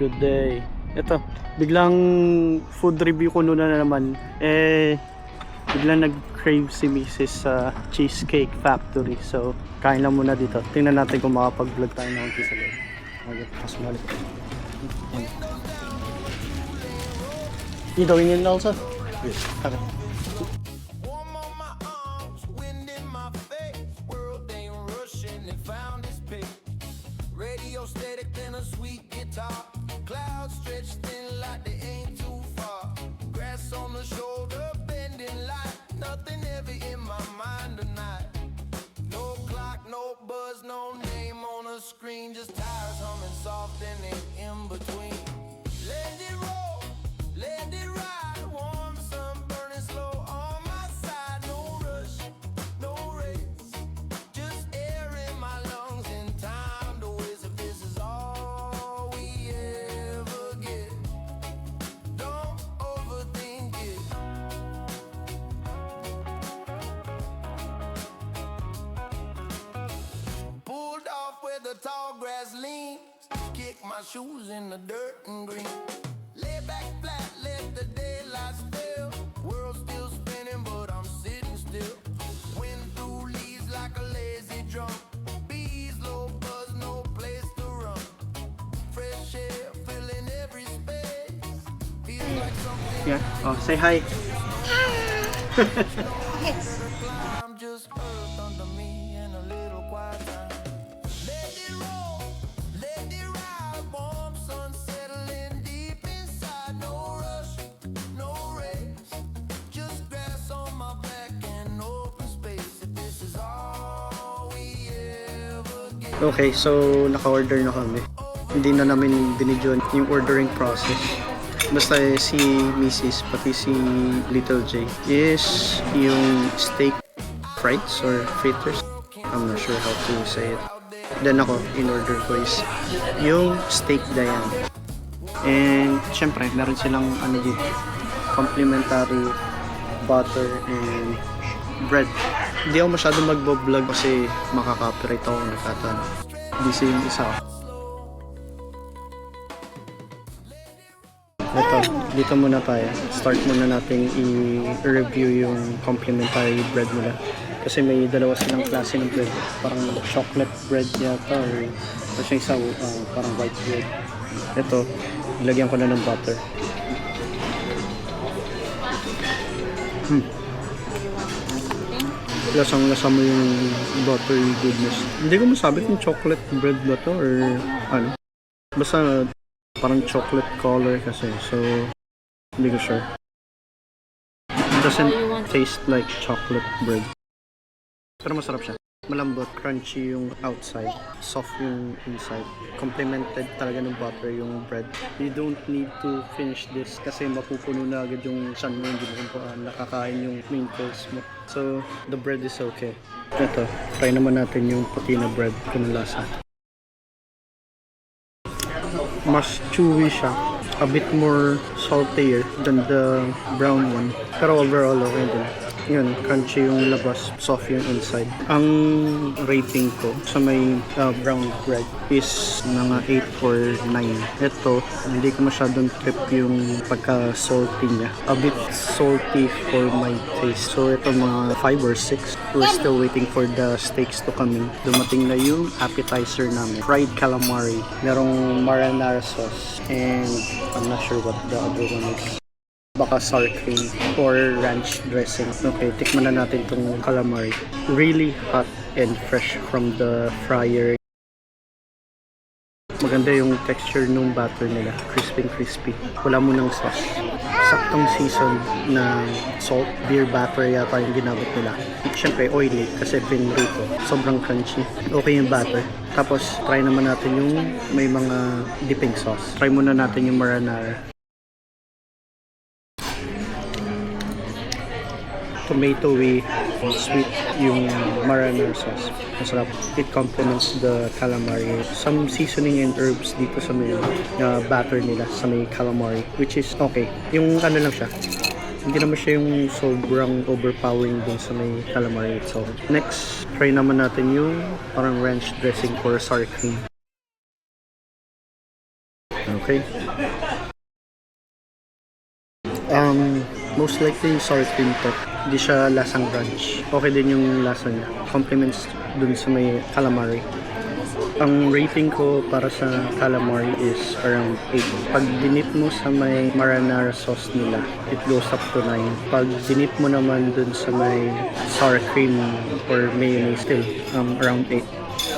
Good day. Ito, biglang food review ko na naman. Biglang nag-crave si Mrs. sa Cheesecake Factory. So, kain lang muna dito. Tingnan natin kung makapag-vlog tayo ng konti sa loob. Okay, mas mali. You going in also? Yes. Okay. Radio static than a sweet guitar. Clouds stretched thin like they ain't too far. Grass on the shoulder, bending light. Nothing heavy in my mind tonight. No clock, no buzz, no name on a screen. Just tires humming soft and ain't in between. Let it roll, let it ride. Warm sun burning slow on my side. No rush, no race. Just air in my lungs in time to waste. If this is all we ever get, don't overthink it. Pulled off where the tall grass leans. Kick my shoes in the dirt and green. Lay back flat, let the daylight spill. World still spinning, but I'm sitting still. Wind through leaves like a lazy drum. Bees, low buzz, no place to run. Fresh air filling every space. Feels like something. Yeah. Oh, say hi. I'm just earth under me and a little quiet time. Let it roll, let it ride. Warm sun settling deep inside. No rush, no race. Just grass on my back and open space. If this is all we ever get. Okay, so naka-order na kami. Hindi na namin binidyon yung ordering process. Basta si Mrs. pati si Little J is yung steak frites or fritters. I'm not sure how to say it. Then ako, in order ko is yung steak Diane. And syempre, meron silang ano dito, complimentary butter and bread. Hindi ako masyadong magbo-vlog kasi makaka-copyright ako nakatan. Busy yung isa. Ito, dito muna tayo. Start muna natin i-review yung complimentary bread nila. Kasi may dalawa silang klase ng bread. Parang chocolate bread yata or kasi isa parang white bread. Ito, ilagyan ko na ng butter. Lasang-lasa mo yung buttery goodness. Hindi ko masabi kung chocolate bread ba to or ano. Basta parang chocolate color kasi, so hindi ko sure. It doesn't taste like chocolate bread. Pero masarap siya. Malambot, crunchy yung outside, soft yung inside. Complemented talaga ng butter yung bread. You don't need to finish this kasi mapupuno na agad yung chan mo, hindi mo kung nakakain yung main course mo. So, the bread is okay. Ito, try naman natin yung patina bread kung lasa. Mas chewy siya, a bit more saltier than the brown one, pero overall okay din. Yun, crunchy yung labas, soft yung inside. Ang rating ko sa may brown bread is mga 8 or 9. Ito, hindi ko masyadong trip yung pagka-salty niya. A bit salty for my taste. So ito mga 5 or 6. We're still waiting for the steaks to come in. Dumating na yung appetizer namin. Fried calamari. Merong marinara sauce. And I'm not sure what the other one is. Baka sour cream or ranch dressing. Okay, tikman na natin itong calamari. Really hot and fresh from the fryer. Maganda yung texture ng batter nila. Crispy. Wala mo ng sauce. Saktong season na salt, beer batter yata yung ginamit nila. Siyempre oily kasi pinrito. Sobrang crunchy. Okay yung batter. Tapos try naman natin yung may mga dipping sauce. Try muna natin yung marinara. Tomatoey, sweet yung marinara sauce. Masarap. It complements the calamari. Some seasoning and herbs dito sa may batter nila sa may calamari, which is okay. Yung ano lang siya. Hindi naman siya yung sobrang overpowering dun sa may calamari itself. Next, try naman natin yung parang ranch dressing or sour cream. Okay. Most likely sour cream to. Hindi siya lasang brunch. Okay din yung lasa niya. Compliments dun sa may calamari. Ang rating ko para sa calamari is around 8. Pag dinip mo sa may marinara sauce nila, it goes up to 9. Pag dinip mo naman dun sa may sour cream or mayonnaise, still around 8.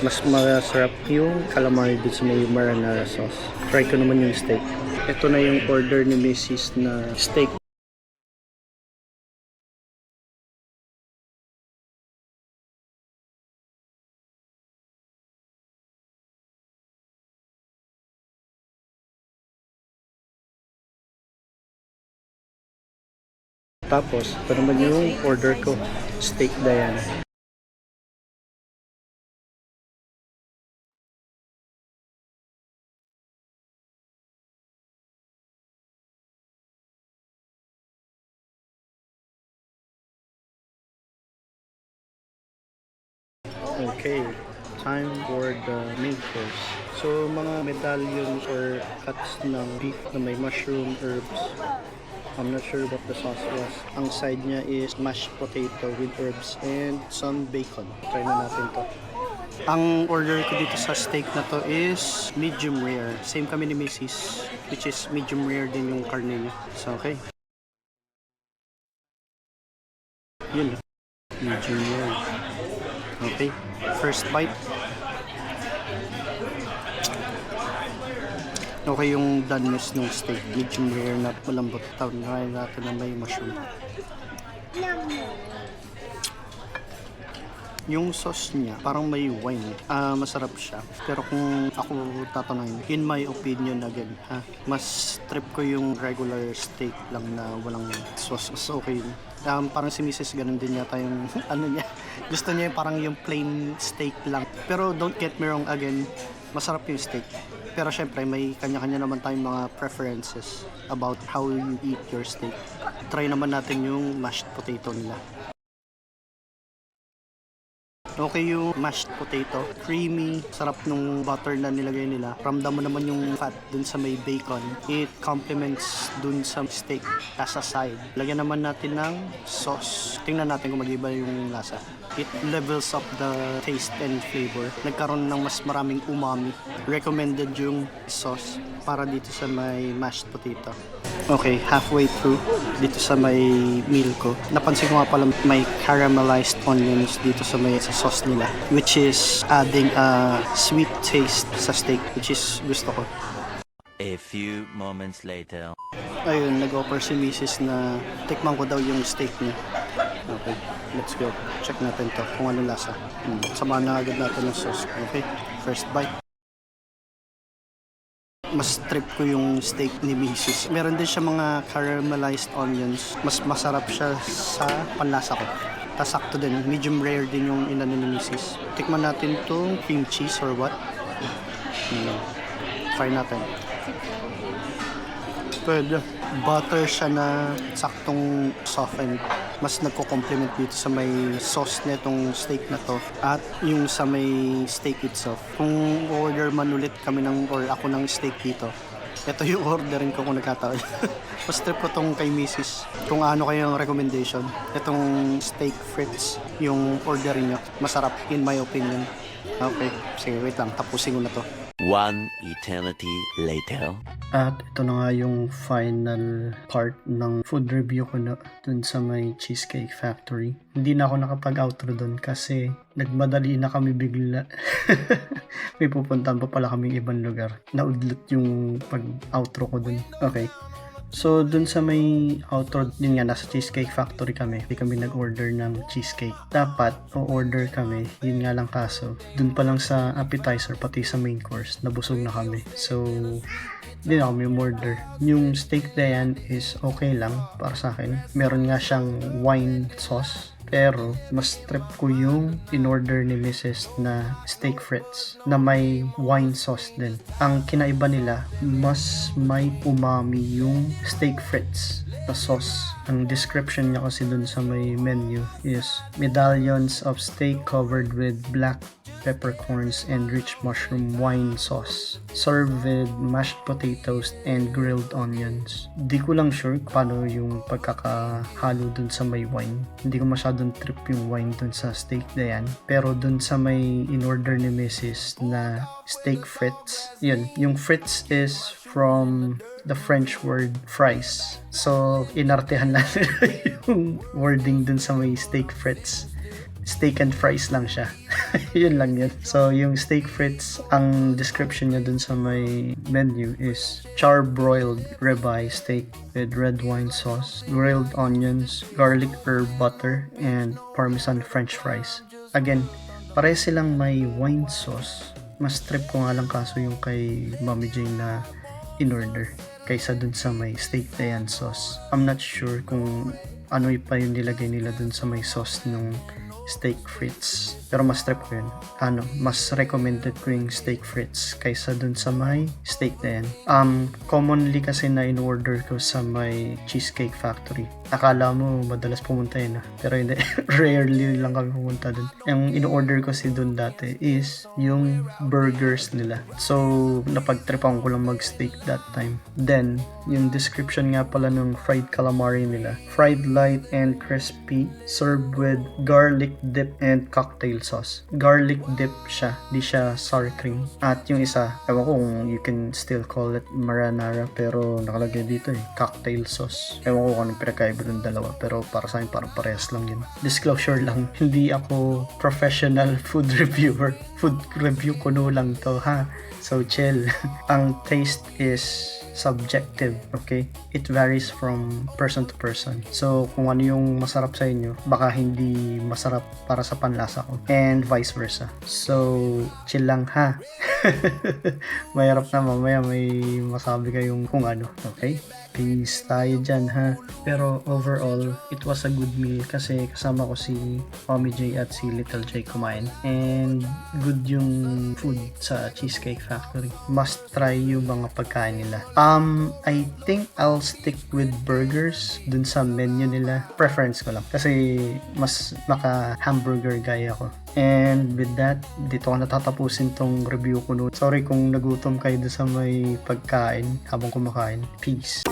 Mas masarap yung calamari dun sa may marinara sauce. Try ko naman yung steak. Ito na yung order ni Mrs. na steak. Tapos, ito naman yung order ko. Steak Diana. Okay, time for the main course. So, mga medallions or cuts ng beef na may mushroom, herbs. I'm not sure what the sauce was. Ang side niya is mashed potato with herbs and some bacon. Try na natin to. Ang order ko dito sa steak na to is medium rare. Same kami ni Mrs. which is medium rare din yung karne niya. So, okay. Yun. Medium rare. Okay. First bite. Okay yung doneness ng steak. Medium rare na malambot. Tawag natin na may mushroom. Yung sauce niya, parang may wine. Masarap siya. Pero kung ako tatanungin, in my opinion again, mas trip ko yung regular steak lang na walang sauce. Mas okay yun. Parang si Mrs. ganun din yata yung ano niya. Gusto niya yung parang yung plain steak lang. Pero don't get me wrong again, masarap yung steak. Pero syempre may kanya-kanya naman tayong mga preferences about how you eat your steak. Try naman natin yung mashed potato nila. Okay yung mashed potato, creamy, sarap nung butter na nilagay nila. Ramdam mo naman yung fat dun sa may bacon. It complements dun sa steak as a side. Lagyan naman natin ng sauce. Tingnan natin kung mag-iba yung lasa. It levels up the taste and flavor. Nagkaroon ng mas maraming umami. Recommended yung sauce para dito sa may mashed potato. Okay, halfway through dito sa may meal ko. Napansin ko nga pala may caramelized onions dito sa may sa sauce nila, which is adding a sweet taste sa steak, which is gusto ko. A few moments later. Ayun, nag-offer si Mrs. na tikman ko daw yung steak niya. Okay, let's go. Check natin to kung ano lasa. Samahan na agad natin ng sauce. Okay, first bite. Mas trip ko yung steak ni Mrs. Meron din siya mga caramelized onions. Mas masarap siya sa panlasa ko. Tas sakto din. Medium rare din yung inano ni Mrs. Tikman natin tong cream cheese or what. Try natin. Pwede. Butter siya na saktong softened. Mas nagko-complement dito sa may sauce nitong steak na to at yung sa may steak itself. Kung order man ulit kami or ako ng steak dito, ito yung orderin ko kung nagkataon. Mas trip ko tong kay Mrs. Kung ano kayong recommendation, itong steak frites yung orderin nyo. Masarap in my opinion. Okay, sige wait lang, tapusin ko na to. One eternity later. At ito na nga yung final part ng food review ko na dun sa may Cheesecake Factory. Hindi na ako nakapag-outro dun kasi nagmadali na kami bigla. May pupuntahan pa pala kaming ibang lugar. Naudlot yung pag-outro ko dun. Okay. So, dun sa may outro, yun nga, nasa Cheesecake Factory kami. Hindi kami nag-order ng cheesecake. Dapat, o-order kami. Yun nga lang kaso. Dun pa lang sa appetizer, pati sa main course, nabusog na kami. So, hindi na kami order. Yung steak na yan is okay lang para sa akin. Meron nga siyang wine sauce, Pero mas trip ko yung in-order ni Mrs. na steak frites na may wine sauce din. Ang kinaiba nila, mas may umami yung steak frites na sauce. Ang description niya kasi dun sa may menu is medallions of steak covered with black peppercorns and rich mushroom wine sauce served with mashed potatoes and grilled onions. Di ko lang sure paano yung pagkakahalo dun sa may wine. Hindi ko masyadong trip yung wine dun sa steak na yan. Pero dun sa may in-order ni Mrs. na steak frites, yun, yung frites is from the French word fries. So, inartehan na yung wording dun sa may steak frites. Steak and fries lang siya. Yun lang yun. So, yung steak frites, ang description niya dun sa may menu is charbroiled ribeye steak with red wine sauce, grilled onions, garlic herb butter, and parmesan french fries. Again, pare silang may wine sauce. Mas trip ko nga lang kaso yung kay Mommy Jane na in-order kaysa dun sa may steak Diane sauce. I'm not sure kung ano pa yung nilagay nila dun sa may sauce nung steak frites. Pero mas trip ko yun. Mas recommended ko yung steak frites kaysa dun sa may steak na yan. Commonly kasi na in-order ko sa may Cheesecake Factory. Akala mo madalas pumunta yun pero hindi. Rarely lang kami pumunta dun. Yung in-order ko kasi dun dati is yung burgers nila. So, napagtripan ko lang mag-steak that time. Then, yung description nga pala ng fried calamari nila. Fried light and crispy, served with garlic dip and cocktail sauce. Garlic dip siya, di siya sour cream. At yung isa, ewan ko kung you can still call it marinara, pero nakalagay dito cocktail sauce. Ewan ko kung anong pinakaiba ng dalawa, pero para sa akin parang parehas lang yun. Disclosure lang, hindi ako professional food reviewer. Food review kuno lang to ha. So chill. Ang taste is subjective, okay? It varies from person to person. So, kung ano yung masarap sa inyo, baka hindi masarap para sa panlasa ko. And vice versa. So, chill lang ha. Mahirap na mamaya may masabi kayong kung ano, okay? Peace tayo dyan ha. Pero overall, it was a good meal kasi kasama ko si Mommy J at si Little J kumain. And good yung food sa Cheesecake Factory. Must try yung mga pagkain nila. I think I'll stick with burgers dun sa menu nila. Preference ko lang. Kasi mas maka-hamburger guy ako. And with that, dito ko natatapusin tong review ko noon. Sorry kung nagutom kayo sa may pagkain habang kumakain. Peace.